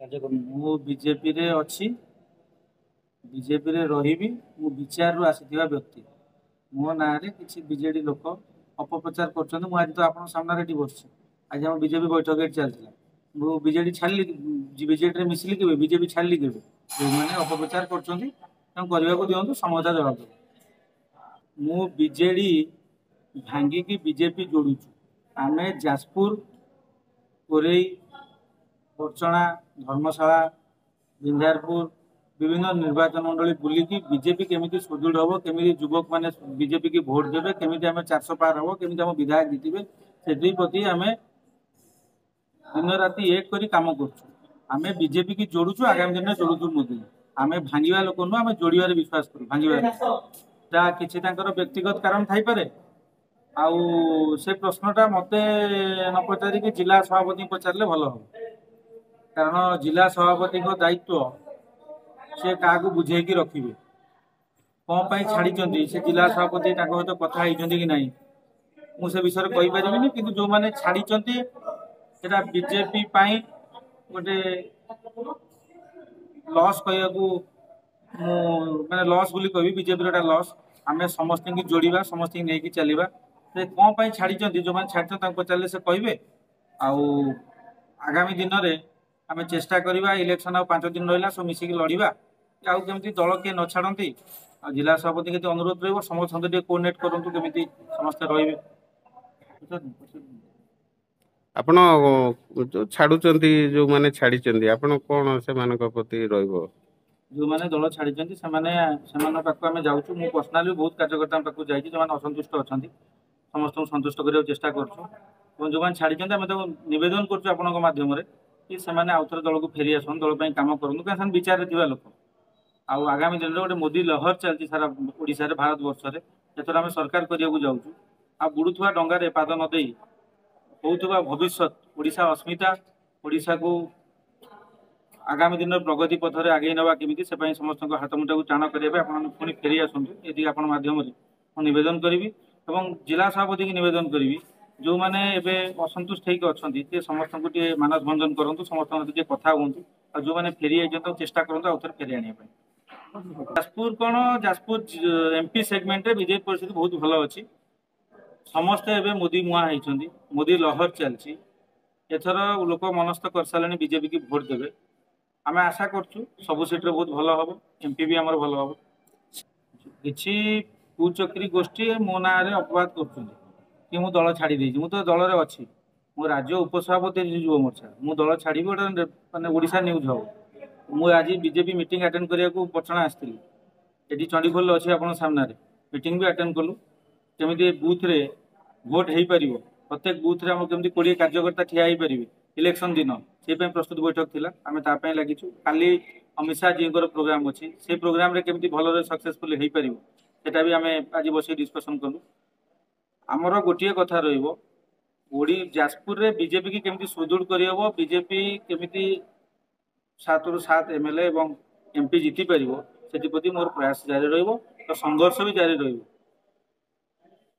ମୁଁ ବିଜେପିରେ ଅଛି, ବିଜେପିରେ ରହିବି। ମୁଁ ବିଚାରରୁ ଆସିଥିବା ବ୍ୟକ୍ତି। ମୋ ନାଁରେ କିଛି ବିଜେଡି ଲୋକ ଅପପ୍ରଚାର କରୁଛନ୍ତି। ମୁଁ ଆଜି ତ ଆପଣଙ୍କ ସାମ୍ନାରେ ଏଠି ବସିଛି। ଆଜି ଆମ ବିଜେପି ବୈଠକ ଏଠି ଚାଲିଥିଲା। ମୁଁ ବିଜେଡି ଛାଡ଼ିଲି, ବିଜେଡିରେ ମିଶିଲି କେବେ, ବିଜେପି ଛାଡ଼ିଲି କେବେ? ଯେଉଁମାନେ ଅପପ୍ରଚାର କରୁଛନ୍ତି ତାଙ୍କୁ କରିବାକୁ ଦିଅନ୍ତୁ, ସମତା ଜବାବ ଦେବ। ମୁଁ ବିଜେଡି ଭାଙ୍ଗିକି ବିଜେପି ଯୋଡୁଛୁ। ଆମେ ଯାଜପୁର, କୋରେଇ, ବର୍ଚଣା, ଧର୍ମଶାଳା, ବିଞ୍ଜାରପୁର ବିଭିନ୍ନ ନିର୍ବାଚନ ମଣ୍ଡଳୀ ବୁଲିକି ବିଜେପି କେମିତି ସୁଦୃଢ ହବ, କେମିତି ଯୁବକ ମାନେ ବିଜେପି କି ଭୋଟ ଦେବେ, କେମିତି ଆମେ 400 ପାର ହବ, କେମିତି ଆମ ବିଧାୟକ ଜିତିବେ, ସେଥିପ୍ରତି ଆମେ दिन राति एक करी काम करछु। आमे बीजेपी की जोड़ुछु, आगामी दिन में जोड़ुछु मोदी। आमे भांगिवा लोक नु, आमे जोड़िबार विश्वास करू। भांगिवा ता किछि तांकर व्यक्तिगत कारण थाई पारे। आउ से प्रश्नटा मते न पचारि कि जिला सभापति पचारले भलो हो, कारण जिला सभापति को दायित्व से काहाकू बुझे कि रखिबे, कौन पाई छाड़ी चंदी से जिला सभापति ताको तो कथा हिचंदी कि नहीं मु से विषय कहि परिबिनी। किंतु जो माने छाड़ी चंदी सेटा बीजेपी पाई गोटे लॉस कहू, माने लॉस बोली कहबी, बीजेपी रो लॉस। आमे समस्त की जोड़िबा, समस्त की नेकी चलीबा। से कौन पाई छाड़ी चंदी, जो माने छाड़ी ताको पचारले से कहबे। आउ आगामी दिन रे आमे चेष्टा करिबा, इलेक्शन आ 5 दिन रहला सब मिसी की लड़ीबा। आउ केमती दल के न छाड़ती, आ जिला सभापति के अनुरोध रहइबो समस्त संगे कोऑर्डिनेट करंतु, केमती समस्त रहिबे। ଆପଣ जो ଛାଡୁଛନ୍ତି, ଯୋଉମାନେ ଛାଡିଛନ୍ତି, ଆପଣ କଣ ସେମାନଙ୍କ ପ୍ରତି ରହିବ? ଯୋଉମାନେ ଦଳ ଛାଡିଛନ୍ତି ସେମାନଙ୍କ ପାଖକୁ ଆମେ ଯାଉଛୁ। ମୁଁ ପର୍ସନାଲି ବହୁତ କାର୍ଯ୍ୟକର୍ତ୍ତାଙ୍କ ପାଖକୁ ଯାଇଛି, ଯୋଉମାନେ ଅସନ୍ତୁଷ୍ଟ ଅଛନ୍ତି ସମସ୍ତଙ୍କୁ ସନ୍ତୁଷ୍ଟ କରିବାକୁ ଚେଷ୍ଟା କରୁଛୁ। ଏବଂ ଯୋଉମାନେ ଛାଡିଛନ୍ତି ଆମେ ତାକୁ ନିବେଦନ କରୁଛୁ ଆପଣଙ୍କ ମାଧ୍ୟମରେ କି ସେମାନେ ଆଉଥରେ ଦଳକୁ ଫେରି ଆସନ୍ତୁ, ଦଳ ପାଇଁ କାମ କରନ୍ତୁ, କାରଣ ସେମାନେ ବିଚାରରେ ଥିବା ଲୋକ। ଆଉ ଆଗାମୀ ଦିନରେ ଗୋଟେ ମୋଦି ଲହର ଚାଲିଛି ସାରା ଓଡ଼ିଶାରେ, ଭାରତ ବର୍ଷରେ। ଏଥର ଆମେ ସରକାର କରିବାକୁ ଯାଉଛୁ। ଆଉ ବୁଡୁଥିବା ଡଙ୍ଗାରେ ପାଦ ନ ଦେଇ होउथुबा भविष्य ओडिशा अस्मिता, ओडिशा को आगामी दिन प्रगति पथरे आगे नवा केमिति से पई समस्त हाथ मुठा को टाण करिबे। आपण पुणी फेरी आसंतु, यदि आपण माध्यम रे निवेदन करी एवं जिला सभापति की निवेदन करी जो माने एबे असंतुष्ट होइक अछंती ते समस्त को टे मानस भंजन करंतु, समस्त टे कथा होंतु। आ जो माने फेरी आइजत चेष्टा करंतु आउथर फेरी आनिया पई। जाजपुर कोन, जाजपुर एमपी सेगमेंट रे बीजेपी परिस्थिति बहुत भलो अछि। समस्ते एबे मोदी मुआ होइछंती, मोदी लहर चलछि। एथर लोक मनस्थ कर सारे बीजेपी की भोट देवे। आमे आशा करछु सब सीट रे बहुत भलो हबो, एमपी भी हमर भलो हबो। किछि कुचक्री गोष्ठी मो ना रे अपवाद करछुंती कि मु दल छाड़ी देछि। मु तो दल रे अछि, मु राज्य उपसभापति युवा मोर्चा। मु दल छाड़ी गोटे माने ओडिशा न्यूज हो। मु आज बीजेपी मीटिंग अटेंड करिया को पटना आस्थिली। एटी चंडीखोल अछि आपन सामने रे मीटिंग भी अटेंड कलु। केमिति बूथ रे भोट हेई परिबो, प्रत्येक बूथ रे हम केमती 20 कार्यकर्ता ठिया हेई परिबे इलेक्शन दिन, से पे प्रस्तुत बैठक थिला। आमे ता पे लागिछु। खाली अमित शाह जी को प्रोग्राम अछि, से प्रोग्राम रे केमती भलो रे सक्सेसफुल हेई परिबो सेटा भी आमे आज बसी डिस्कशन कलु। हमर गोटिए कथा रहइबो, ओडी जाजपुर रे बीजेपी की केमती सुदृढ़ करि हबो, बीजेपी केमती 7 रु 7 एमएलए एवं एमपी जीति परिबो, सेति प्रति मोर प्रयास जारी रहइबो। तो संघर्ष भी जारी रहइबो।